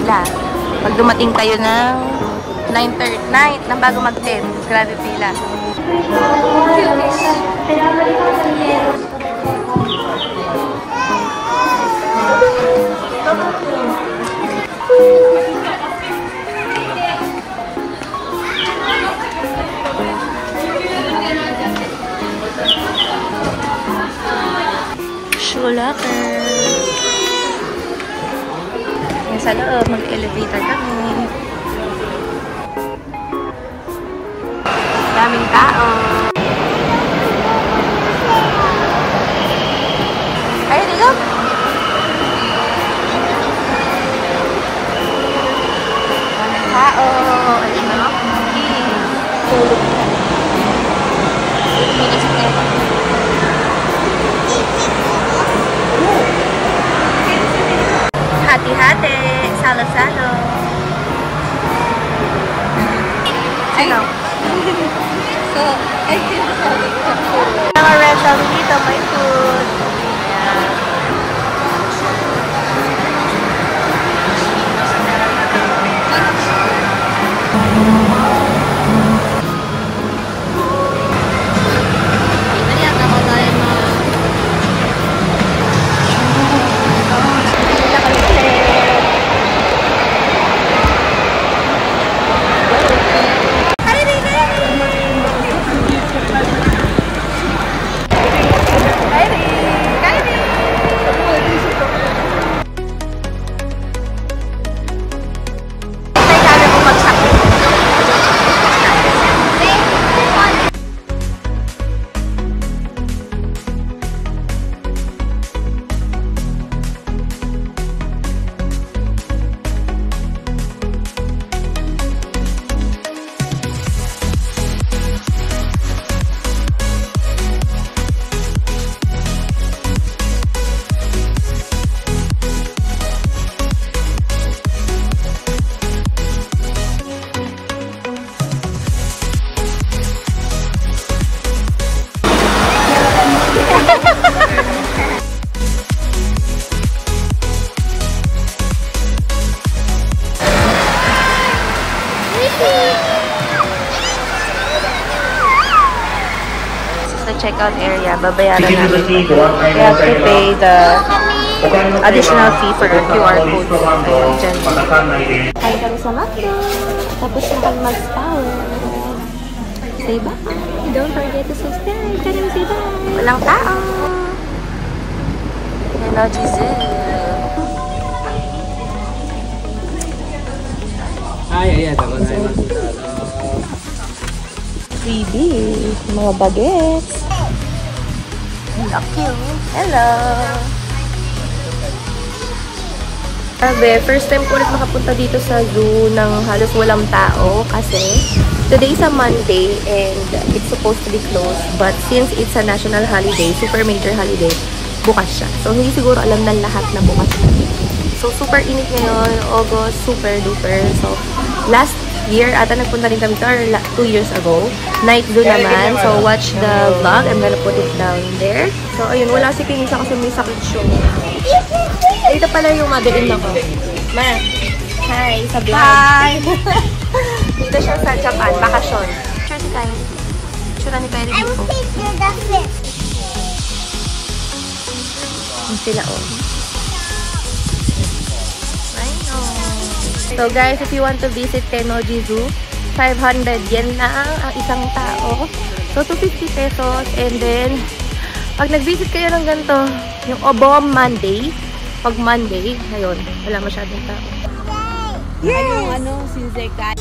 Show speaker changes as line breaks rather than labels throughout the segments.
pila. Pag dumating kayo ng 9 na bago mag-10, grabe pila. Shulaker. Yan sa loob, mag-elevator kami. Daming tao. Ay, dito. Daming tao. Ayun na. Tulog na. 8 minutes na. Hati-hati. Salo-salo. Ano? So, I feel sorry. Mga restaurant dito, may food. Yeah. Checkout area, babayaran namin. We have to pay the additional fee for our QR code. Ayun, dyan. Kain kami sa Macdo. Tapos na kami mag-spawn. Say bye. Don't forget to subscribe. Kaya say bye. Walang tao. Hello, Jesus.
Ay, tama na.
Freebie. Mga bagets. Look you. Hello. Grabe, first time ko ulit makapunta dito sa zoo ng halos walang tao kasi today is a Monday and it's supposed to be closed, but since it's a national holiday, super major holiday, bukas siya. So hindi siguro alam ng lahat na bukas siya. So super init ngayon, August, super duper. So last year, ata nagpunta rin kami 2 years ago. Night zoo naman. So, watch the vlog. I'm gonna put it down there. So, ayun. Wala si Kinisa kasi may sakit siya. Ito pala yung mother-in-law ko. Ma, hi, sa vlog. Hi! Dito siya sa Japan. Bakasyon. Sure si Kylie. Sure ni Kylie dito. I will take you the fish. Yung sila, oh. So guys, if you want to visit Tennoji Zoo, 500 yen lang ang isang tao. So 250 pesos. And then, pag nag-visit kayo ng ganito, yung Obom Monday, pag Monday, ayun, wala masyadong tao. Yes! Ano, Sinzekai.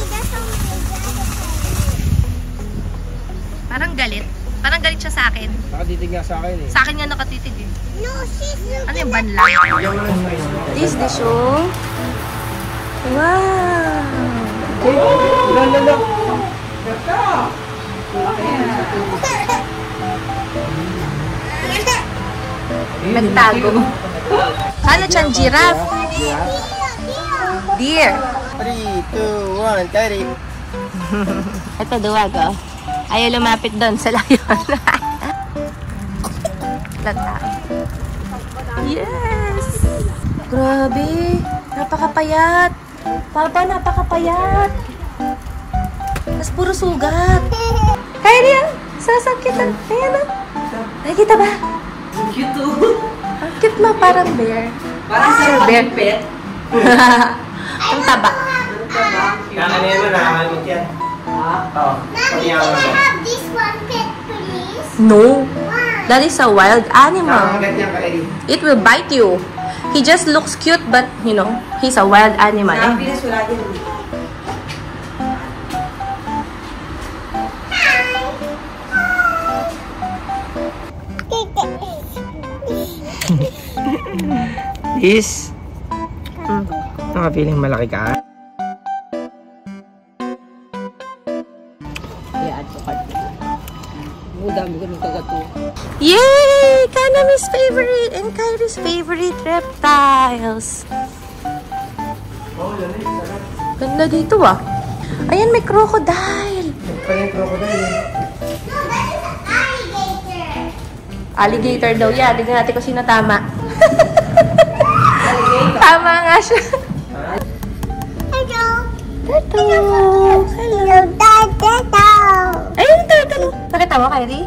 Parang galit. Parang galit siya sa akin.
Nakatitig nga sa akin eh.
Sa akin nga nakatitig eh. No, she's ano yung banlang? This the show. Wow! Nagtago. Ano siyang giraffe? Deer.
3, 2, 1, carry.
Ito, duwag, oh. Ayaw lumapit doon sa layon. Lata. Yes! Grabe! Napakapayat! Papa, napakapayat. Tapos puro sugat. Kyrie, sasakitan. Ayan na. Nakikita ba?
Cute too.
Ang cute mo, parang bear.
Parang sa bear pet.
Ang taba.
Kakanin mo, nakakalimot yan. Oo.
Mommy, can I have this one pet, please?
No. That is a wild animal.
Nakakagat yan, Kylie.
It will bite you. He just looks cute, but, you know, he's a wild animal.
Ang pilis wala din.
Is, nakapiling malaki ka.
Ayan, tukad ko. Dami ko ng kagato.
Yay! Kanami's favorite and Kyrie's favorite reptiles. Ganda dito ah. Ayan, may crocodile.
Pa yung crocodile.
No, that is an alligator.
Alligator daw yan. Tignan natin kung sino tama. Tama nga siya.
Hello.
Turtle.
Hello, turtle.
Ayun, turtle. Nakita mo, Kyrie?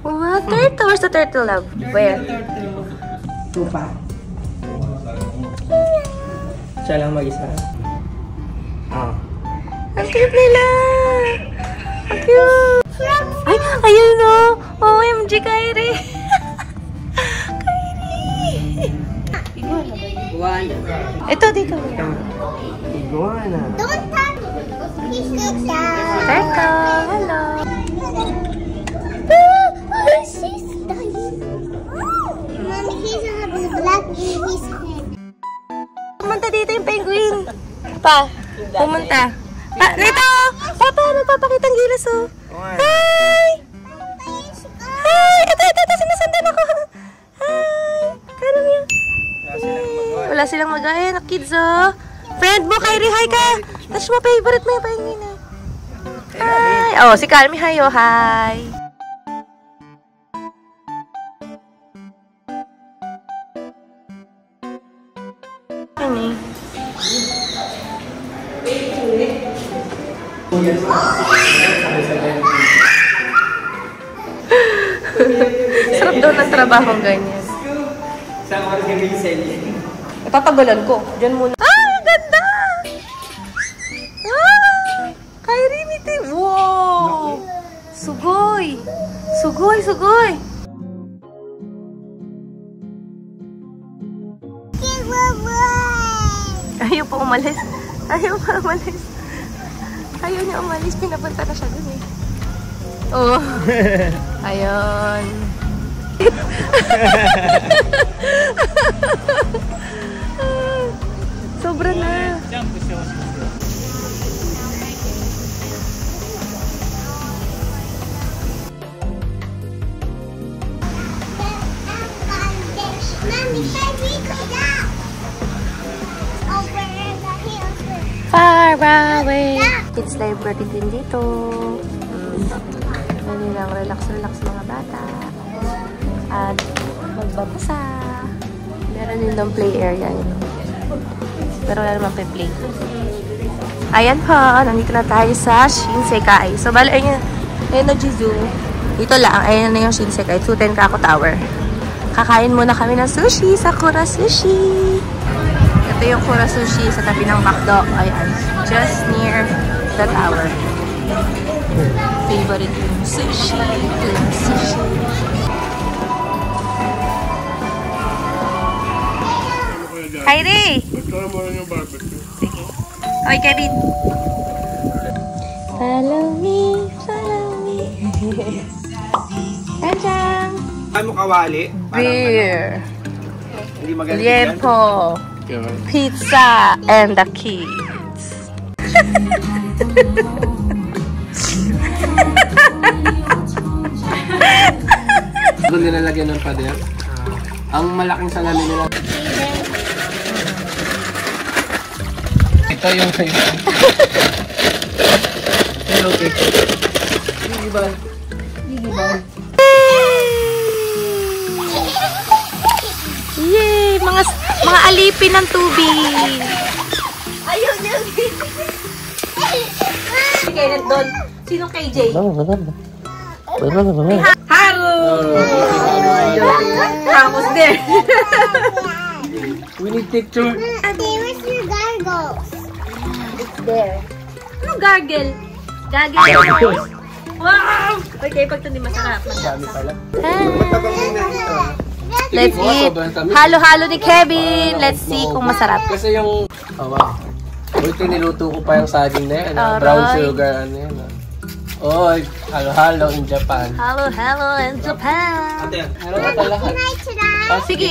Wow, turtle. Where's the turtle, love? Where?
Tupa.
Siya lang mag-isa. Oo.
Ang cute nila. Ang cute. Ay, ayun o. OMG, Kyrie. Kyrie.
One.
Ito, dito.
Iguana.
Don't touch. He's good down.
Turtle. Hello.
She's dying. Mommy, he's having black in his head.
Pumunta dito yung penguin. Pa, pumunta. Pa, dito! Papa, nagpapakita ang gilas oh. Hi! Hi! Ito, sinasandan ako. Hi! Karam yun. Wala silang mag-ayan, kids oh. Friend mo, Kyrie, hi ka! Touch mo, favorite mo yung penguin eh. Hi! Oh, si Calmy, hi oh, hi! Ano eh? Sarap daw ng trabaho ganyan.
Saan ko rin Grisel?
Ipapagalan ko. Diyan muna. Ah! Ganda! Ah! Kyrie, miti. Wow! Sugoy! Sugoy, sugoy! Ayaw pa umalis. Ayaw pa umalis. Ayaw niya umalis. Pinapunta na siya dun eh. Oh. Ayun. Sobra na.
Mommy, can we go down? Over the hills.
Far away. Kids library din dito. Pwede lang relax mga bata. At magbabasa. Meron din doon play area yun. Pero wala naman play. Ayan po, nandito na tayo sa Shinsekai. So, bali, ayun Energy Zoo. Dito lang, ayun na yung Shinsekai. Tsutenkaku Tower. Kakain muna kami ng sushi sa Kura Sushi. Ito yung Kura Sushi sa tabi ng McDo. Ayan, just near the tower. Favorite yung sushi. Sushi. Kyrie! Sige. Okay, Kevin. Follow me, follow me. Tanjang!
Ano mo kawali?
Beer.
Hindi magaling
Liempo. Pizza and the kids.
Doon nilalagyan ng pader. Ang malaking salamin nila. Ito yung sa'yo. Okay. Gigibal. Gigibal.
Mga alipin ng tubig.
Ayun yun. Kenneth doon. Sinong KJ? Haru! Tapos there.
We need picture.
Okay, where's your gargles?
There.
Ano gargle?
Gargle.
Wow! Okay, pag ito hindi masarap.
Dami pala.
Let's eat. Halo-halo ni Kevin. Let's see kung masarap.
Kasi yung... Oh, wow. Buti niluto ko pa yung saging na yan. Brown sugar, ano yan. Oh, halo-halo in Japan.
Halo-halo in Japan.
Ano ka lahat?
Tonight, tonight.
Sige,